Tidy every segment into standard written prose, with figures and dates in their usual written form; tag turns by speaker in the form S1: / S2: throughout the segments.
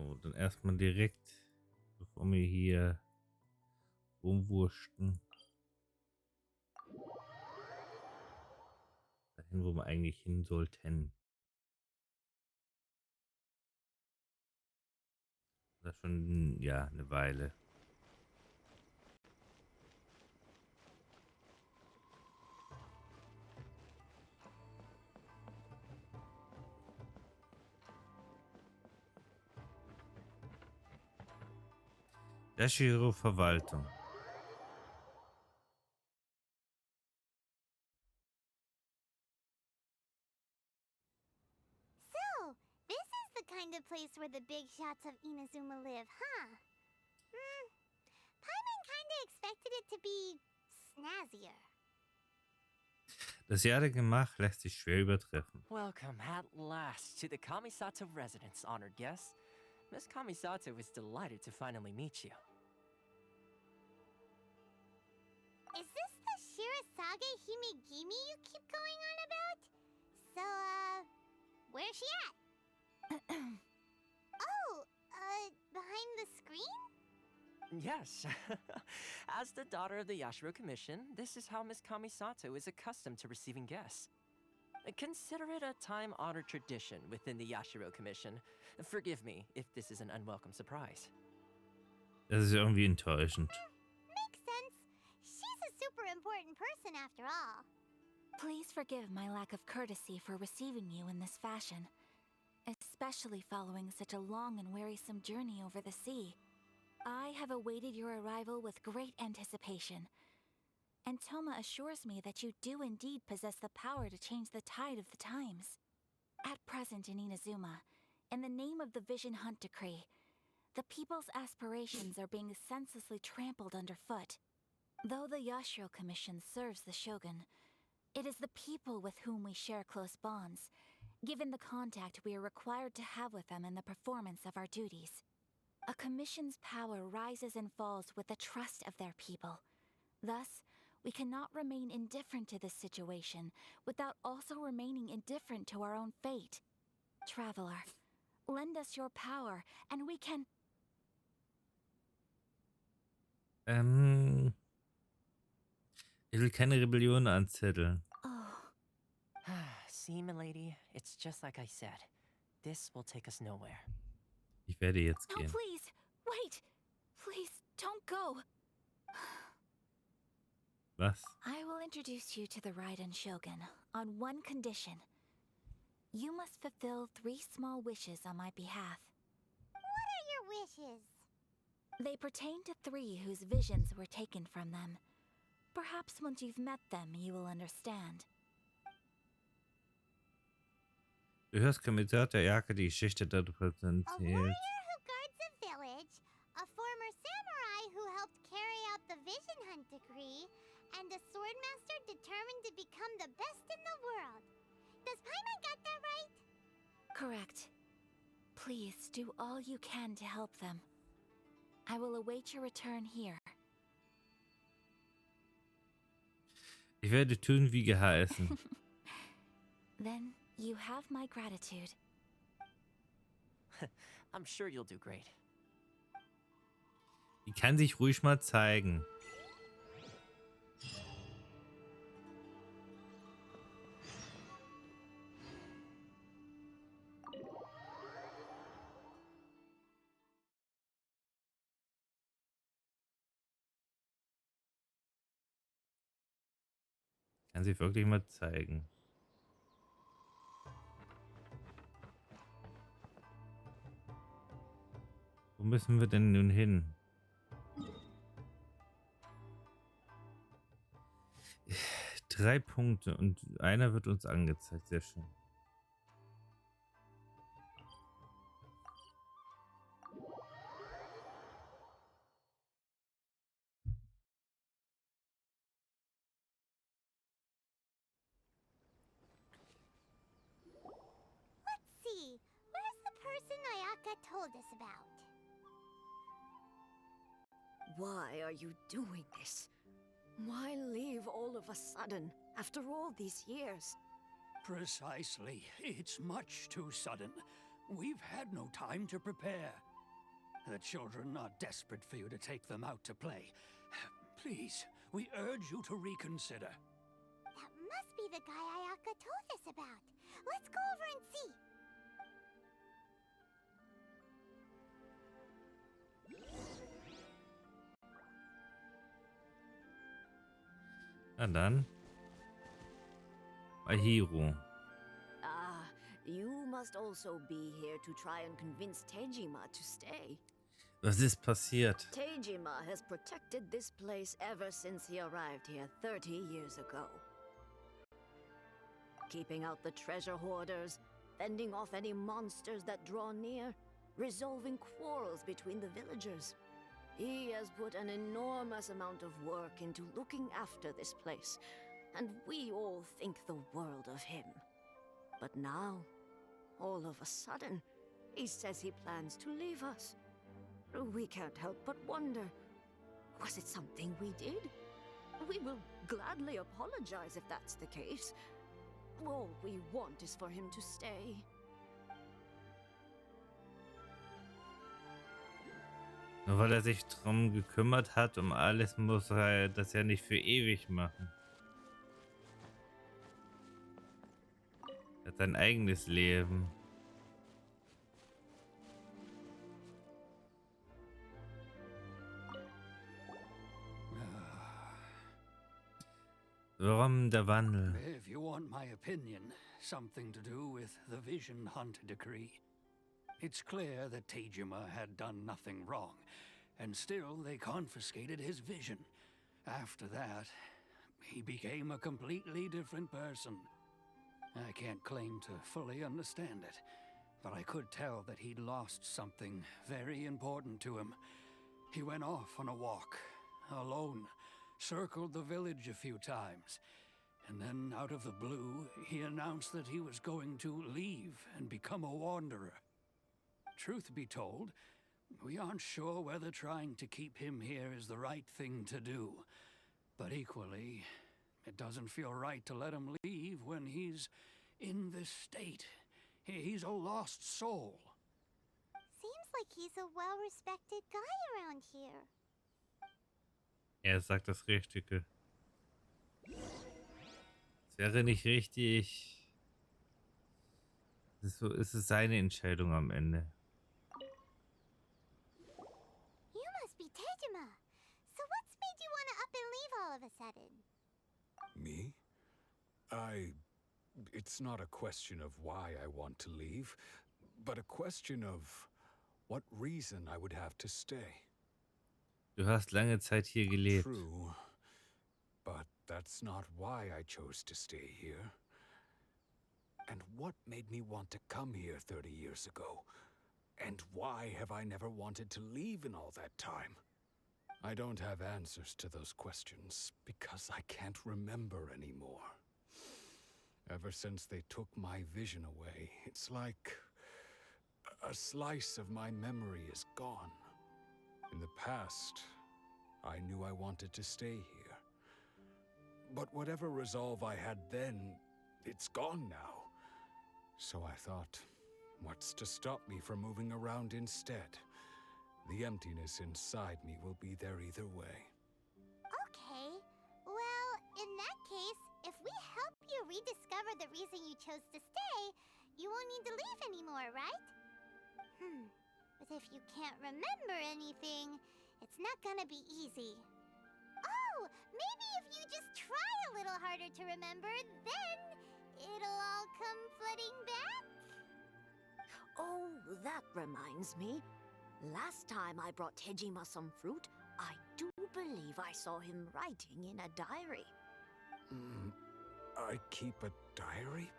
S1: So, dann erstmal direkt, bevor wir hier rumwursten, dahin, wo wir eigentlich hin sollten. Das ist schon, ja, eine Weile. Verwaltung.
S2: So, this is the kind of place where the big shots of Inazuma live, huh? Paimon kinda expected it to be snazzier.
S1: Das Jahr der Gemach lässt sich schwer übertreffen.
S3: Welcome at last to the Kamisato residence, honored guests. Miss Kamisato is delighted to finally meet you.
S2: Is this the Shirasage Himegimi you keep going on about? So, where's she at? Oh, behind the screen?
S3: Yes. As the daughter of the Yashiro Commission, this is how Miss Kamisato is accustomed to receiving guests. Consider it a time-honored tradition within the Yashiro Commission. Forgive me if this is an unwelcome surprise.
S1: Das ist irgendwie enttäuschend.
S2: Makes sense. She's a super important person after all.
S4: Please forgive my lack of courtesy for receiving you in this fashion, especially following such a long and wearisome journey over the sea. I have awaited your arrival with great anticipation, and Toma assures me that you do indeed possess the power to change the tide of the times. At present in Inazuma, in the name of the Vision Hunt Decree, the people's aspirations are being senselessly trampled underfoot. Though the Yashiro Commission serves the Shogun, it is the people with whom we share close bonds, given the contact we are required to have with them in the performance of our duties. A commission's power rises and falls with the trust of their people. Thus, we cannot remain indifferent to this situation without also remaining indifferent to our own fate. Traveler, lend us your power, and we can...
S1: Ich will keine Rebellion anzetteln.
S4: Oh,
S3: See, milady, it's just like I said. This will take us nowhere.
S1: Ich werde jetzt
S4: no,
S1: gehen.
S4: please, wait! Please, don't go!
S1: Was?
S4: I will introduce you to the Raiden Shogun on one condition. You must fulfill 3 small wishes on my behalf.
S2: What are your wishes?
S4: They pertain to 3 whose visions were taken from them. Perhaps once you've met them, you will understand.
S1: Du hörst Kommissar der Jacke die Geschichte der
S2: A
S1: präsentiert.
S2: warrior who guards a village, a former samurai who helped carry out the Vision Hunt Decree, and a swordmaster determined to become the best in the world. Does Paimon got that right?
S4: Correct. Please do all you can to help them. I will await your return here.
S1: Ich werde tun wie geheißen.
S4: Then you have my gratitude.
S3: I'm sure you'll do great.
S1: Die kann sich ruhig mal zeigen. Kann sich wirklich mal zeigen. Wo müssen wir denn nun hin? Drei Punkte und einer wird uns angezeigt. Sehr schön.
S2: Let's see. Where's the person Ayaka told us about?
S5: Why are you doing this? Why leave all of a sudden, after all these years?
S6: Precisely. It's much too sudden. We've had no time to prepare. The children are desperate for you to take them out to play. Please, we urge you to reconsider.
S2: That must be the guy Ayaka told us about. Let's go over and see.
S1: Na dann. Bei Hiro.
S5: Ah, you must also be here to try and convince Tejima to stay.
S1: Was ist passiert?
S5: Tejima has protected this place ever since he arrived here 30 years ago. Keeping out the treasure hoarders, fending off any monsters that draw near, resolving quarrels between the villagers. He has put an enormous amount of work into looking after this place, and we all think the world of him. But now, all of a sudden, he says he plans to leave us. We can't help but wonder, was it something we did? We will gladly apologize if that's the case. All we want is for him to stay.
S1: Nur weil er sich drum gekümmert hat, um alles, muss er das ja nicht für ewig machen. Er hat sein eigenes Leben. Warum der Wandel?
S6: If you want my opinion, something to do with the Vision Hunt decree. It's clear that Tejima had done nothing wrong, and still they confiscated his vision. After that, he became a completely different person. I can't claim to fully understand it, but I could tell that he'd lost something very important to him. He went off on a walk, alone, circled the village a few times, and then out of the blue, he announced that he was going to leave and become a wanderer. Truth be told, we aren't sure whether trying to keep him here is the right thing to do. But equally, it doesn't feel right to let him leave when he's in this state. He's a lost soul.
S2: Seems like he's a well-respected guy around here.
S1: Er sagt das Richtige. Es wäre nicht richtig. Es ist seine Entscheidung am Ende.
S2: You must be Tejima. So what's made you want to up and leave all of a sudden?
S7: Me? It's not a question of why I want to leave, but a question of what reason I would have to stay.
S1: Du hast lange Zeit hier gelebt.
S7: True, but that's not why I chose to stay here. And what made me want to come here 30 years ago? And why have I never wanted to leave in all that time? I don't have answers to those questions because I can't remember anymore. Ever since they took my vision away, it's like a slice of my memory is gone. In the past, I knew I wanted to stay here. But whatever resolve I had then, it's gone now. So I thought, what's to stop me from moving around instead? The emptiness inside me will be there either way.
S2: Okay. Well, in that case, if we help you rediscover the reason you chose to stay, you won't need to leave anymore, right? But if you can't remember anything, it's not gonna be easy. Oh, maybe if you just try a little harder to remember, then it'll all come flooding back?
S5: Oh, that reminds me. Last time I brought Tejima some fruit, I do believe I saw him writing in a diary.
S7: I keep a diary?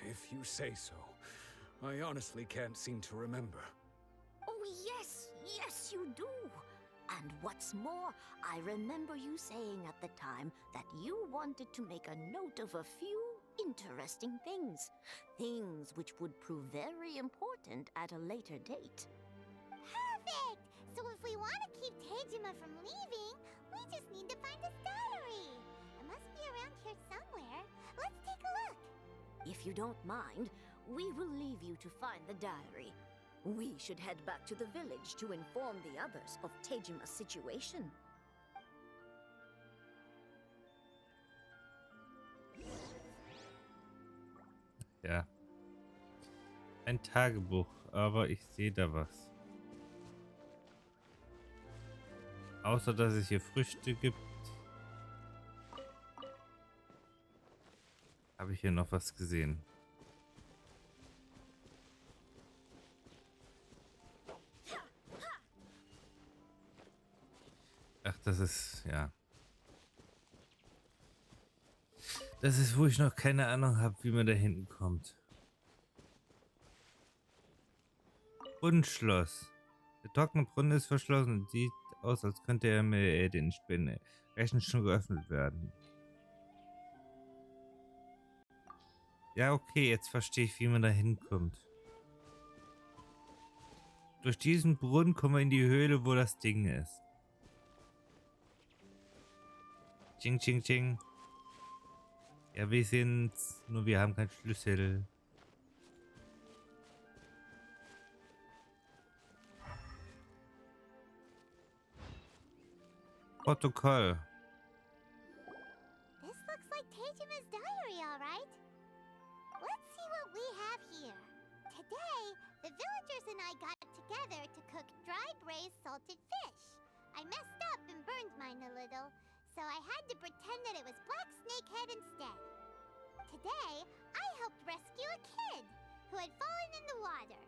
S7: If you say so. I honestly can't seem to remember.
S5: Oh, yes, you do. And what's more, I remember you saying at the time that you wanted to make a note of a few interesting things. Things which would prove very important at a later date.
S2: Perfect! So if we want to keep Tejima from leaving, we just need to find his diary. It must be around here somewhere. Let's take a look.
S5: If you don't mind, we will leave you to find the diary. We should head back to the village to inform the others of Tejima's situation.
S1: Ja. Ein Tagebuch, aber ich sehe da was. Außer, dass es hier Früchte gibt, habe ich hier noch was gesehen. Ach, das ist, ja. Das ist, wo ich noch keine Ahnung habe, wie man da hinten kommt. Brunnenschloss. Der trockene Brunnen ist verschlossen und sieht aus, als könnte er mit den Rechen schon geöffnet werden. Ja, okay, jetzt verstehe ich, wie man da hinkommt. Durch diesen Brunnen kommen wir in die Höhle, wo das Ding ist. Ching, ching, ching. Ja, wir sind's, nur wir haben keinen Schlüssel. Protokoll.
S2: This looks like Tejima's diary, all right. Let's see what we have here. Today, the villagers and I got together to cook dry braised salted fish. I messed up and burned mine a little, so I had to pretend that it was black snakehead instead. Today, I helped rescue a kid who had fallen in the water.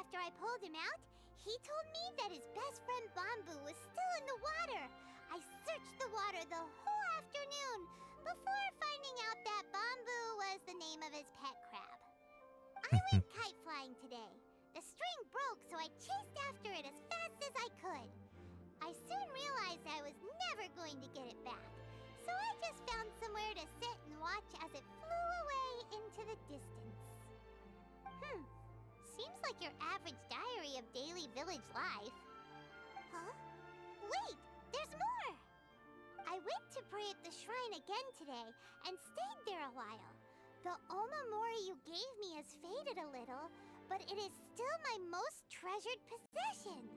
S2: After I pulled him out, he told me that his best friend Bamboo was still in the water. I searched the water the whole afternoon before finding out that Bamboo was the name of his pet crab. I went kite flying today. The string broke, so I chased after it as fast as I could. I soon realized I was never going to get it back, so I just found somewhere to sit and watch as it flew away into the distance. Seems like your average diary of daily village life. Huh? Wait, there's more! I went to pray at the shrine again today and stayed there a while. The omamori you gave me has faded a little, but it is still my most treasured possession.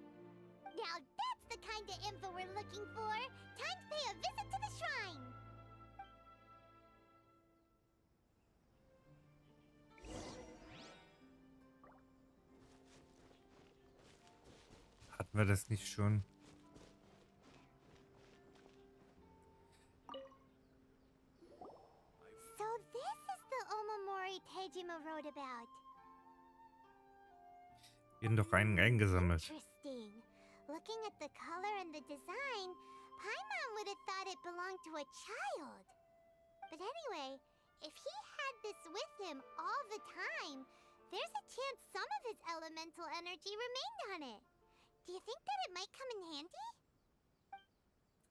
S2: Now that's the kind of info we're looking for. Time to pay a visit to the shrine.
S1: Hatten wir das nicht schon?
S2: So this is the omamori Tejima wrote about.
S1: Wir haben doch einen eingesammelt.
S2: Interesting. Looking at the color and the design, Paimon would have thought it belonged to a child. But anyway, if he had this with him all the time, there's a chance some of his elemental energy remained on it. Do you think that it might come in handy?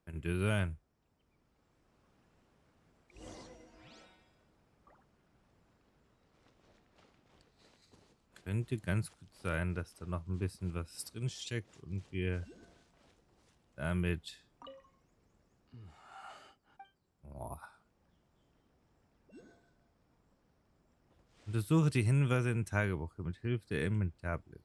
S1: Könnte sein. Könnte ganz gut sein, dass da noch ein bisschen was drin steckt und wir damit... Boah. Untersuche die Hinweise im Tagebuch mit Hilfe der Inventarblick.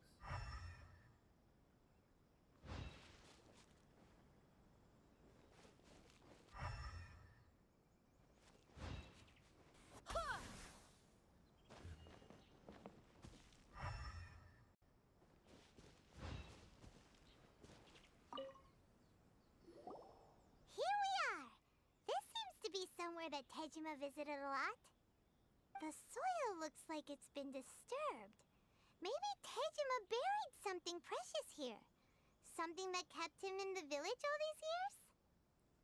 S2: Here we are! This seems to be somewhere that Tejima visited a lot. The soil looks like it's been disturbed. Maybe Tejima buried something precious here. Something that kept him in the village all these years?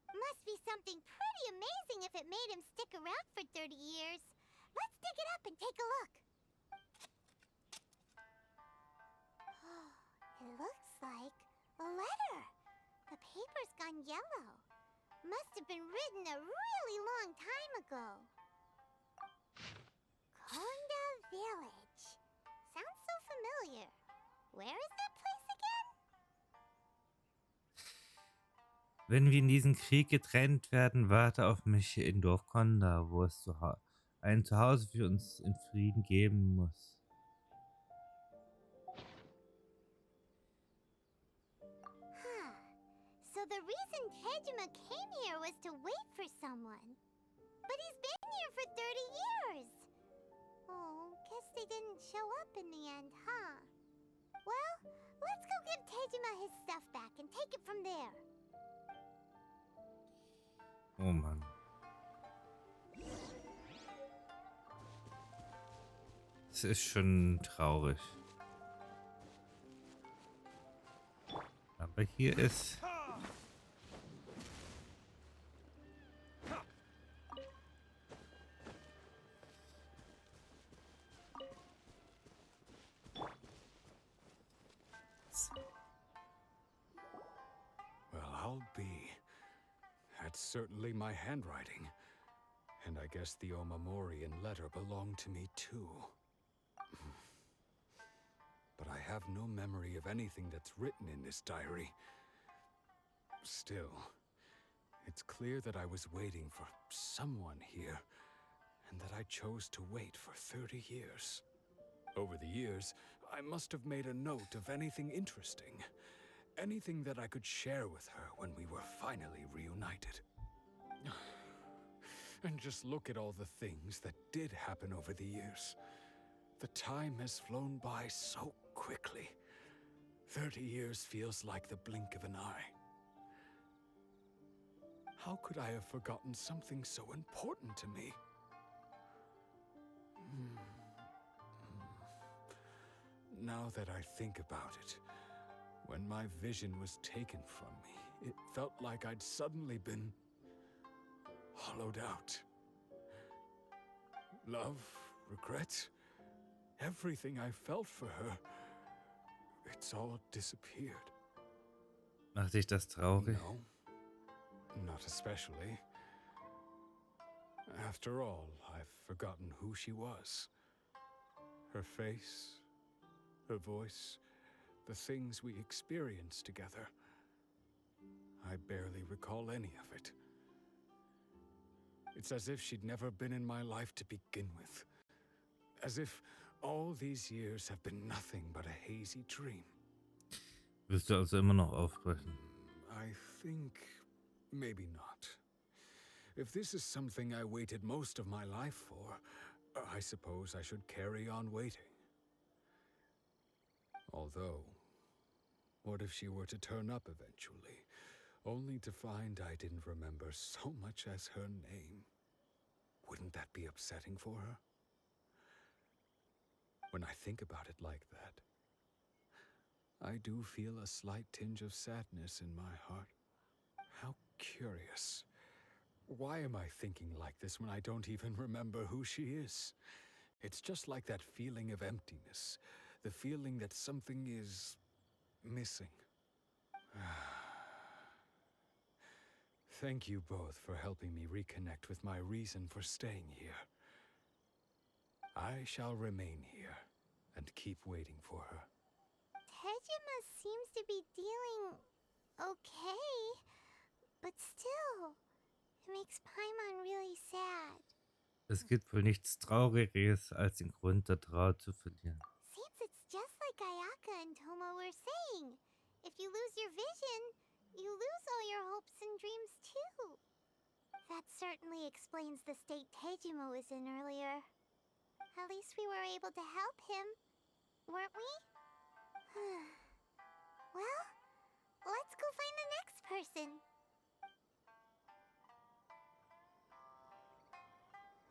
S2: Must be something pretty amazing if it made him stick around for 30 years. Let's dig it up and take a look. It looks like a letter. The paper's gone yellow. Must have been written a really long time ago. Konda Village. Sounds so familiar. Where is that place again?
S1: Wenn wir in diesem Krieg getrennt werden, warte auf mich in Dorf Konda, wo es ein Zuhause für uns in Frieden geben muss.
S2: the reason Tejima came here was to wait for someone. But he's been here for 30 years. Oh, guess they didn't show up in the end, huh? Well, let's go give Tejima his stuff back and take it from there.
S1: Oh Mann. Es ist schon traurig. Aber hier ist...
S7: Well, I'll be. That's certainly my handwriting. And I guess the Omamorian letter belonged to me too. But I have no memory of anything that's written in this diary. Still, it's clear that I was waiting for someone here, and that I chose to wait for 30 years. Over the years, I must have made a note of anything interesting. Anything that I could share with her when we were finally reunited. And just look at all the things that did happen over the years. The time has flown by so quickly. 30 years feels like the blink of an eye. How could I have forgotten something so important to me? Now that I think about it, when my vision was taken from me, it felt like I'd suddenly been hollowed out. Love, regret, everything I felt for her, it's all disappeared.
S1: Macht dich das traurig?
S7: No, not especially. After all, I've forgotten who she was. Her face, her voice, the things we experienced together. I barely recall any of it. It's as if she'd never been in my life to begin with. As if all these years have been nothing but a hazy dream.
S1: Willst du also immer noch aufbrechen?
S7: I think maybe not. If this is something I waited most of my life for, I suppose I should carry on waiting. Although, what if she were to turn up eventually, only to find I didn't remember so much as her name? Wouldn't that be upsetting for her? When I think about it like that, I do feel a slight tinge of sadness in my heart. How curious. Why am I thinking like this when I don't even remember who she is? It's just like that feeling of emptiness, the feeling that something is missing. Thank you both for helping me reconnect with my reason for staying here. I shall remain here and keep waiting for her.
S2: Tejima seems to be dealing okay, but still, it makes Paimon really sad.
S1: Es gibt wohl nichts Traurigeres, als den Grund der Trauer zu verlieren.
S2: Seems it's just like Ayaka and Tomo were saying. If you lose your vision, you lose all your hopes and dreams too. That certainly explains the state Tejima was in earlier. At least we were able to help him, weren't we? Well, let's go find the next person.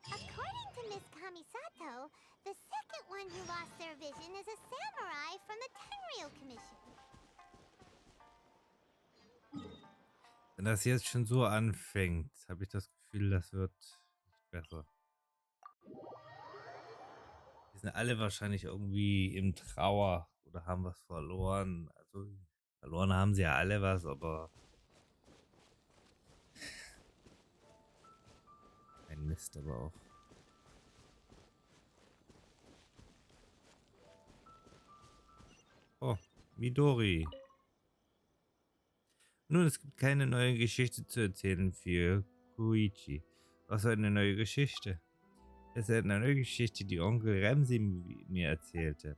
S2: According to Miss Kamisato, the second one who lost their vision is a samurai from the Tenryou Commission.
S1: Wenn das jetzt schon so anfängt, habe ich das Gefühl, das wird nicht besser. Die sind alle wahrscheinlich irgendwie im Trauer oder haben was verloren. Also verloren haben sie ja alle was, aber ein Mist aber auch. Oh, Midori. Nun, es gibt keine neue Geschichte zu erzählen für Koichi. Was für eine neue Geschichte? Es ist eine neue Geschichte, die Onkel Ramsey mir erzählte.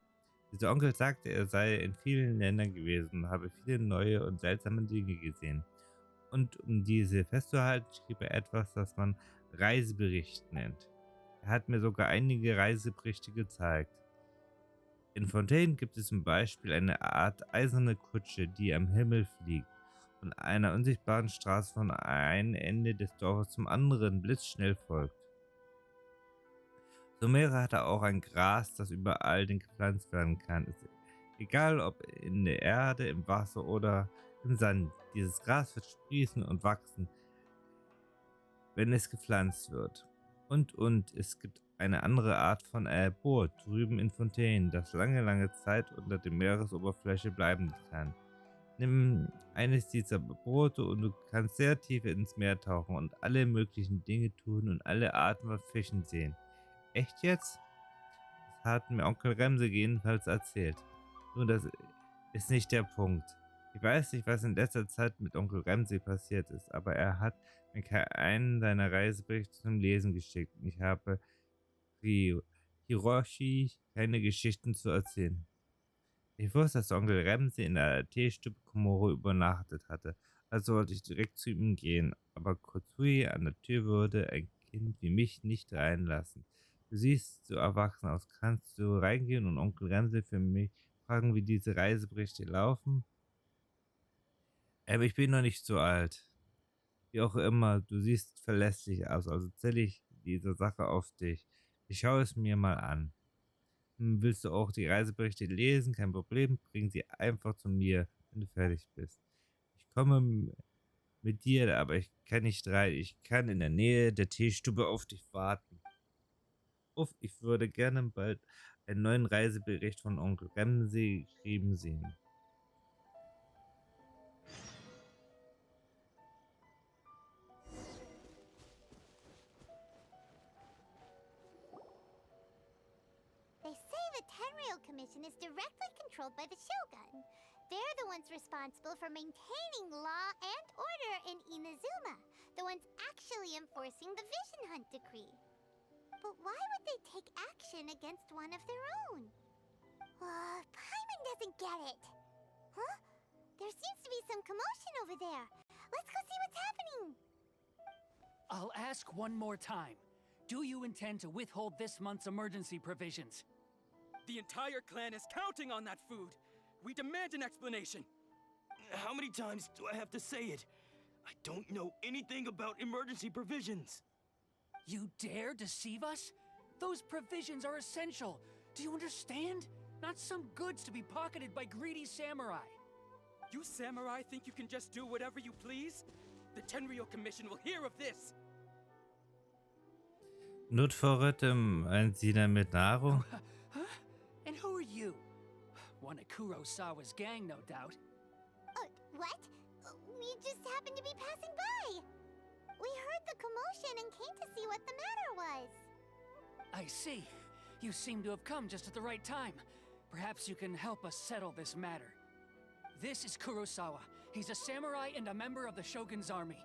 S1: Dieser Onkel sagte, er sei in vielen Ländern gewesen und habe viele neue und seltsame Dinge gesehen. Und um diese festzuhalten, schrieb er etwas, das man Reisebericht nennt. Er hat mir sogar einige Reiseberichte gezeigt. In Fontaine gibt es zum Beispiel eine Art eiserne Kutsche, die am Himmel fliegt und einer unsichtbaren Straße von einem Ende des Dorfes zum anderen blitzschnell folgt. Sumerer hatte auch ein Gras, das überall gepflanzt werden kann. Egal ob in der Erde, im Wasser oder im Sand. Dieses Gras wird sprießen und wachsen, wenn es gepflanzt wird. Und es gibt eine andere Art von Boot drüben in Fontaine, das lange Zeit unter der Meeresoberfläche bleiben kann. Nimm eines dieser Boote und du kannst sehr tief ins Meer tauchen und alle möglichen Dinge tun und alle Arten von Fischen sehen. Echt jetzt? Das hat mir Onkel Remse jedenfalls erzählt. Nun, das ist nicht der Punkt. Ich weiß nicht, was in letzter Zeit mit Onkel Ramsey passiert ist, aber er hat mir keinen seiner Reiseberichte zum Lesen geschickt. Ich habe Hiroshi keine Geschichten zu erzählen. Ich wusste, dass Onkel Ramsey in der Teestube Komoro übernachtet hatte, also wollte ich direkt zu ihm gehen, aber Kotsui an der Tür würde ein Kind wie mich nicht reinlassen. Du siehst so erwachsen aus, kannst du reingehen und Onkel Ramsey für mich fragen, wie diese Reiseberichte laufen? Aber ich bin noch nicht so alt. Wie auch immer, du siehst verlässlich aus, also zähle ich diese Sache auf dich. Ich schaue es mir mal an. Willst du auch die Reiseberichte lesen? Kein Problem, bring sie einfach zu mir, wenn du fertig bist. Ich komme mit dir, aber ich kann nicht rein. Ich kann in der Nähe der Teestube auf dich warten. Uff, ich würde gerne bald einen neuen Reisebericht von Onkel Ramsey geschrieben sehen.
S2: They say the Tenryou Commission is directly controlled by the Shogun. They're the ones responsible for maintaining law and order in Inazuma, the ones actually enforcing the Vision Hunt decree. But why would they take action against one of their own? Paimon doesn't get it. Huh? There seems to be some commotion over there. Let's go see what's happening.
S8: I'll ask one more time. Do you intend to withhold this month's emergency provisions?
S9: The entire clan is counting on that food. We demand an explanation. How many times do I have to say it? I don't know anything about emergency provisions.
S8: You dare deceive us? Those provisions are essential. Do you understand? Not some goods to be pocketed by greedy samurai.
S9: You samurai think you can just do whatever you please? The Tenryou Commission will hear of this.
S1: Notvorräte meinen Sie damit Nahrung?
S8: Huh? And who are you? One of Kurosawa's gang, no doubt.
S2: What? We just happened to be passing by. We heard the commotion and came to see what the matter was.
S8: I see. You seem to have come just at the right time. Perhaps you can help us settle this matter. This is Kurosawa. He's a samurai and a member of the Shogun's army.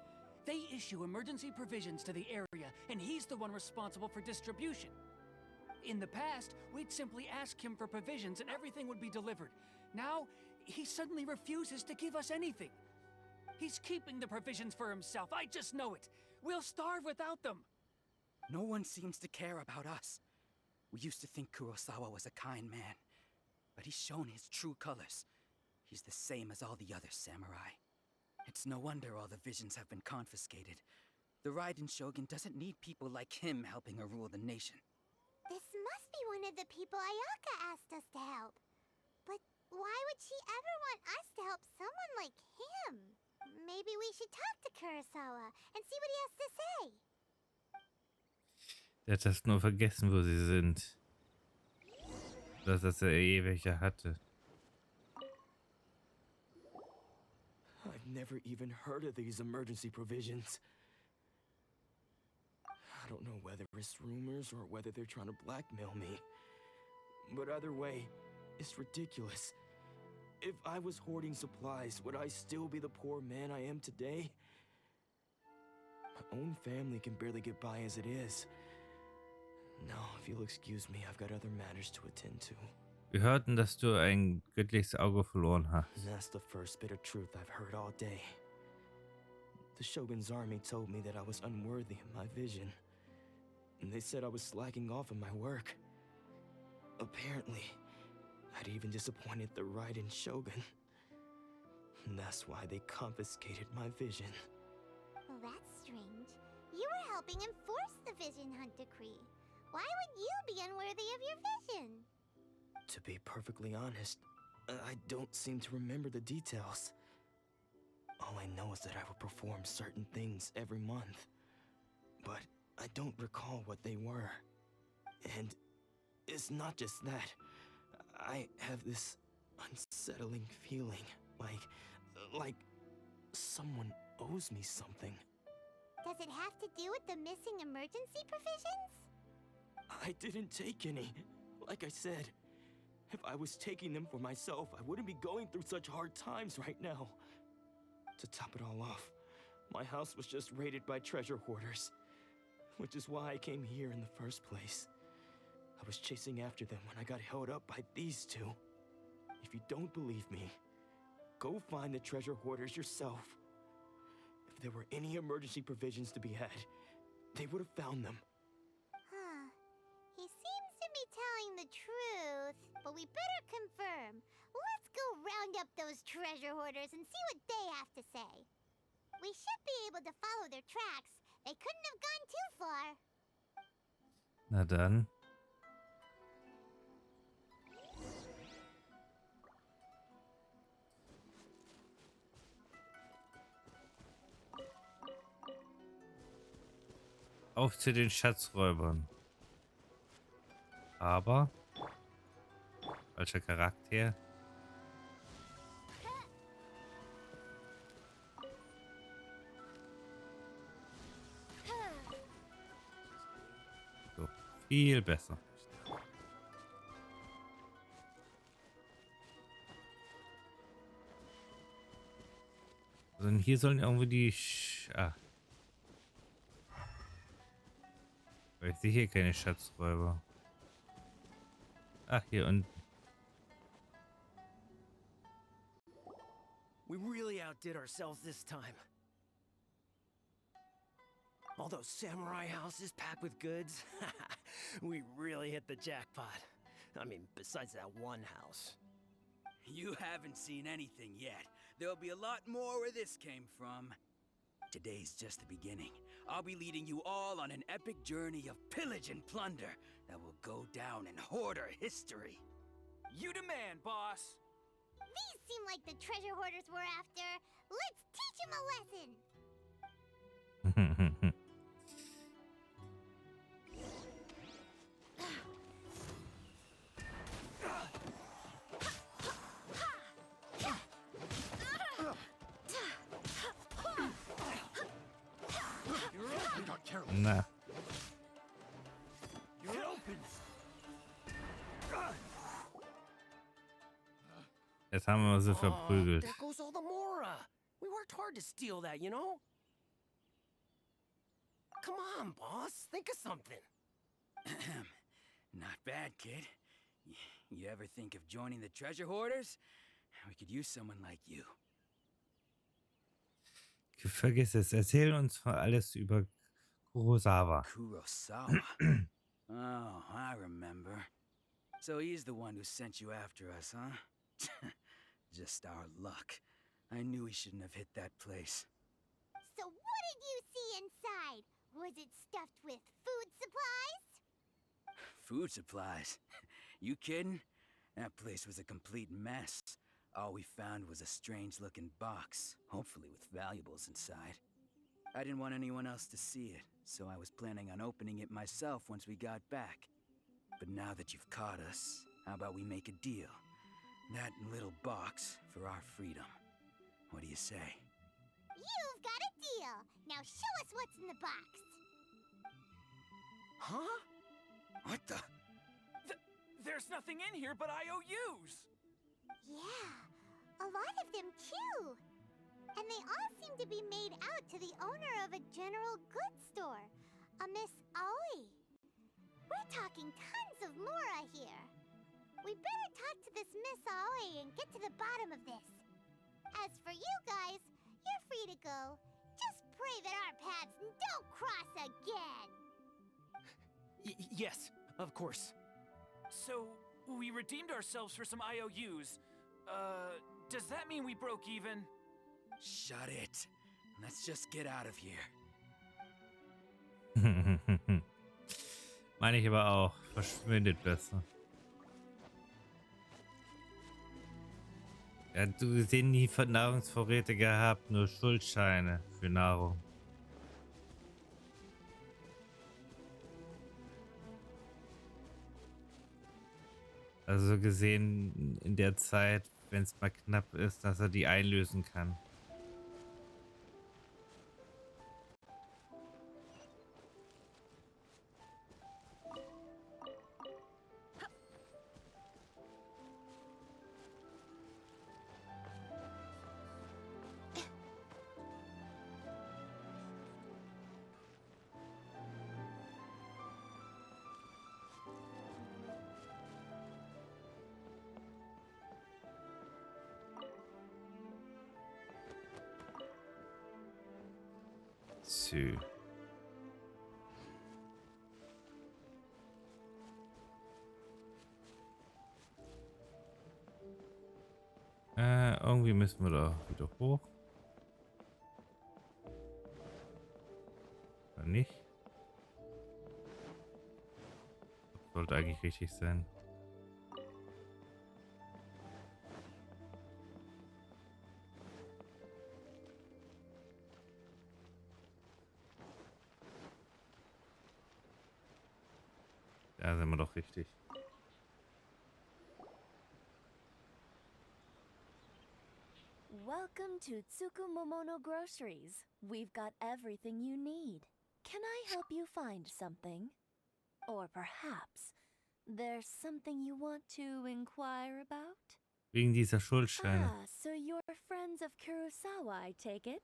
S8: They issue emergency provisions to the area, and he's the one responsible for distribution. In the past, we'd simply ask him for provisions and everything would be delivered. Now, he suddenly refuses to give us anything. He's keeping the provisions for himself, I just know it. We'll starve without them.
S9: No one seems to care about us. We used to think Kurosawa was a kind man, but he's shown his true colors. He's the same as all the other samurai. It's no wonder all the visions have been confiscated. The Raiden Shogun doesn't need people like him helping her rule the nation.
S2: This must be one of the people Ayaka asked us to help. But why would she ever want us to help someone like him? Maybe we should talk to Kurosawa and see what he has to say.
S1: Der hat das nur vergessen, wo sie sind. Dass er eh welche hatte.
S9: I've never even heard of these emergency provisions. I don't know whether it's rumors or whether they're trying to blackmail me. But either way, it's ridiculous. If I was hoarding supplies, would I still be the poor man I am today? My own family can barely get by as it is. No, if you'll excuse me, I've got other matters to attend to.
S1: Wir hörten, dass du ein göttliches Auge verloren hast.
S9: And that's the first bit of truth I've heard all day.
S10: The Shogun's army told me that I was unworthy of my vision. And they said I was slacking off in my work. Apparently, I'd even disappointed the Raiden Shogun. And that's why they confiscated my vision.
S2: Well, that's strange. You were helping enforce the Vision Hunt Decree. Why would you be unworthy of your vision?
S10: To be perfectly honest, I don't seem to remember the details. All I know is that I would perform certain things every month. But I don't recall what they were. And it's not just that. I have this unsettling feeling, like someone owes me something.
S2: Does it have to do with the missing emergency provisions?
S10: I didn't take any. Like I said, if I was taking them for myself, I wouldn't be going through such hard times right now. To top it all off, my house was just raided by treasure hoarders, which is why I came here in the first place. I was chasing after them when I got held up by these two. If you don't believe me, go find the treasure hoarders yourself. If there were any emergency provisions to be had, they would have found them.
S2: Huh. He seems to be telling the truth, but we better confirm. Let's go round up those treasure hoarders and see what they have to say. We should be able to follow their tracks. They couldn't have gone too far.
S1: Na dann. Auf zu den Schatzräubern. Aber falscher Charakter. So, viel besser. Also hier sollen irgendwie die weil ich sehe hier keine Schatzräuber. Ach, hier unten.
S11: We really outdid ourselves this time. All those samurai houses packed with goods. We really hit the jackpot. I mean, besides that one house.
S9: You haven't seen anything yet. There'll be a lot more where this came from. Today's just the beginning. I'll be leading you all on an epic journey of pillage and plunder that will go down in hoarder history. You demand, boss!
S2: These seem like the treasure hoarders we're after. Let's teach them a lesson.
S1: Na. Jetzt haben wir sie verprügelt.
S11: There goes all the Mora. We worked hard to steal that, you know? Come on, boss. Think of something.
S9: Not bad, kid. You ever think of joining the treasure hoarders? We could use someone like you.
S1: Vergiss es. Erzähl uns mal alles über Kurosawa.
S9: Kurosawa? Oh, I remember. So he's the one who sent you after us, huh? Just our luck. I knew we shouldn't have hit that place.
S2: So what did you see inside? Was it stuffed with food supplies?
S9: Food supplies? You kidding? That place was a complete mess. All we found was a strange-looking box, hopefully with valuables inside. I didn't want anyone else to see it, so I was planning on opening it myself once we got back. But now that you've caught us, how about we make a deal? That little box for our freedom. What do you say?
S2: You've got a deal. Now show us what's in the box.
S11: Huh?
S9: What the?
S8: There's nothing in here but IOUs!
S2: Yeah, a lot of them too. And they all seem to be made out to the owner of a general goods store, a Miss Aoi. We're talking tons of Mora here. We better talk to this Miss Aoi and get to the bottom of this. As for you guys, you're free to go. Just pray that our paths don't cross again.
S8: Yes, of course. So, we redeemed ourselves for some IOUs. Does that mean we broke even?
S9: Shut it. Let's just get out of here.
S1: Meine ich aber auch. Verschwindet besser. Ja, du gesehen, nie Nahrungsvorräte gehabt, nur Schuldscheine für Nahrung. Also so gesehen in der Zeit, wenn es mal knapp ist, dass er die einlösen kann. So. Irgendwie müssen wir da wieder hoch. Oder nicht? Das sollte eigentlich richtig sein. Da sind wir doch richtig.
S12: Welcome to Tsukumomono Groceries. We've got everything you need. Can I help you find something? Or perhaps there's something you want to inquire about?
S1: Wegen dieser Schuldscheine.
S12: Ah, so you're friends of Kurosawa, I take it?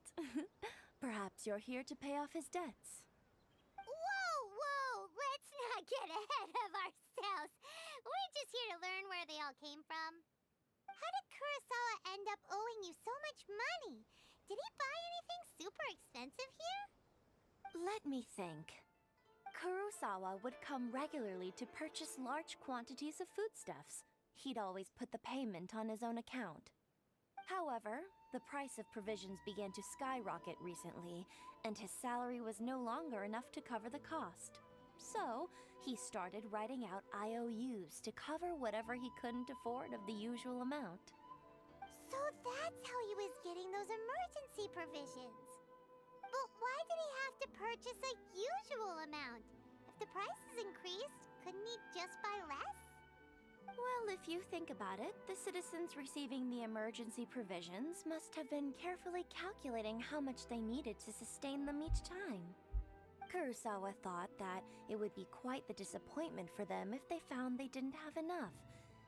S12: Perhaps you're here to pay off his debts.
S2: Whoa! Let's not get ahead of ourselves. We're just here to learn where they all came from. How did Kurosawa end up owing you so much money? Did he buy anything super expensive here?
S12: Let me think. Kurosawa would come regularly to purchase large quantities of foodstuffs. He'd always put the payment on his own account. However, the price of provisions began to skyrocket recently, and his salary was no longer enough to cover the cost. So, he started writing out IOUs to cover whatever he couldn't afford of the usual amount.
S2: So that's how he was getting those emergency provisions. But why did he have to purchase a usual amount? If the prices increased, couldn't he just buy less?
S12: Well, if you think about it, the citizens receiving the emergency provisions must have been carefully calculating how much they needed to sustain them each time. Kurosawa thought that it would be quite the disappointment for them if they found they didn't have enough,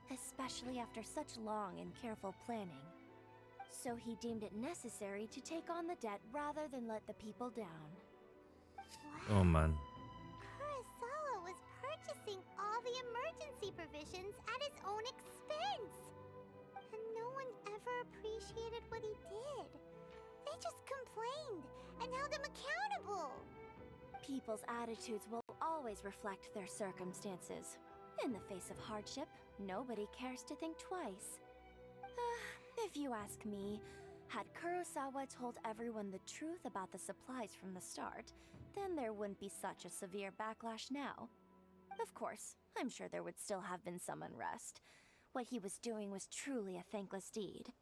S12: especially after such long and careful planning. So he deemed it necessary to take on the debt rather than let the people down.
S1: Oh man.
S2: Kurosawa was purchasing all the emergency provisions at his own expense. And no one ever appreciated what he did. They just complained and held him accountable.
S12: People's attitudes will always reflect their circumstances. In the face of hardship, nobody cares to think twice. If you ask me, had Kurosawa told everyone the truth about the supplies from the start, then there wouldn't be such a severe backlash now. Of course, I'm sure there would still have been some unrest. What he was doing was truly a thankless deed.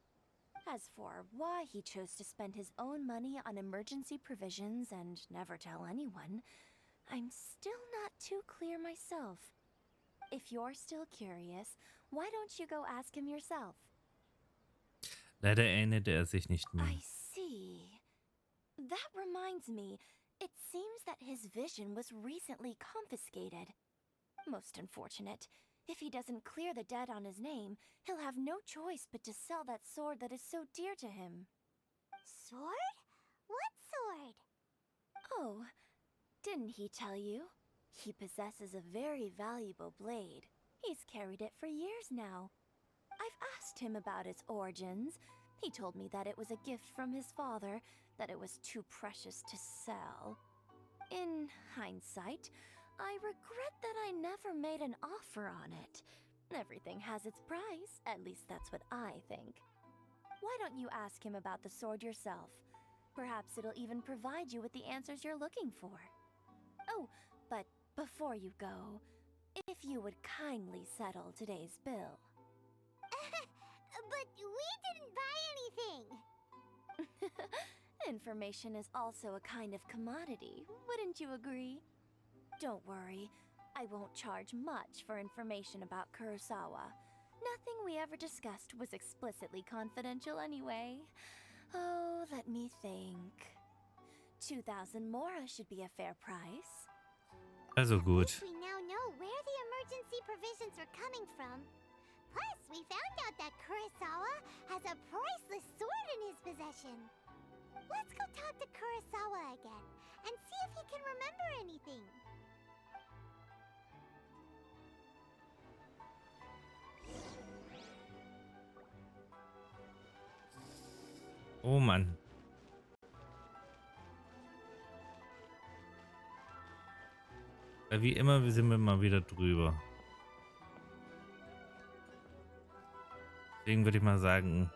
S12: As for why he chose to spend his own money on emergency provisions and never tell anyone, I'm still not too clear myself. If you're still curious, why don't you go ask him yourself?
S1: Leider erinnerte sich nicht mehr.
S12: I see. That reminds me, it seems that his vision was recently confiscated. Most unfortunate. If he doesn't clear the debt on his name, he'll have no choice but to sell that sword that is so dear to him.
S2: Sword? What sword?
S12: Oh, didn't he tell you? He possesses a very valuable blade. He's carried it for years now. I've asked him about its origins. He told me that it was a gift from his father, that it was too precious to sell. In hindsight, I regret that I never made an offer on it. Everything has its price, at least that's what I think. Why don't you ask him about the sword yourself? Perhaps it'll even provide you with the answers you're looking for. Oh, but before you go, if you would kindly settle today's bill.
S2: But we didn't buy anything!
S12: Information is also a kind of commodity, wouldn't you agree? Don't worry, I won't charge much for information about Kurosawa. Nothing we ever discussed was explicitly confidential anyway. Oh, let me think. 2,000 mora should be a fair price.
S1: Also
S2: At
S1: gut.
S2: least we now know where the emergency provisions are coming from. Plus, we found out that Kurosawa has a priceless sword in his possession. Let's go talk to Kurosawa again and see if he can remember anything.
S1: Oh Mann. Wie immer sind wir mal wieder drüber. Deswegen würde ich mal sagen,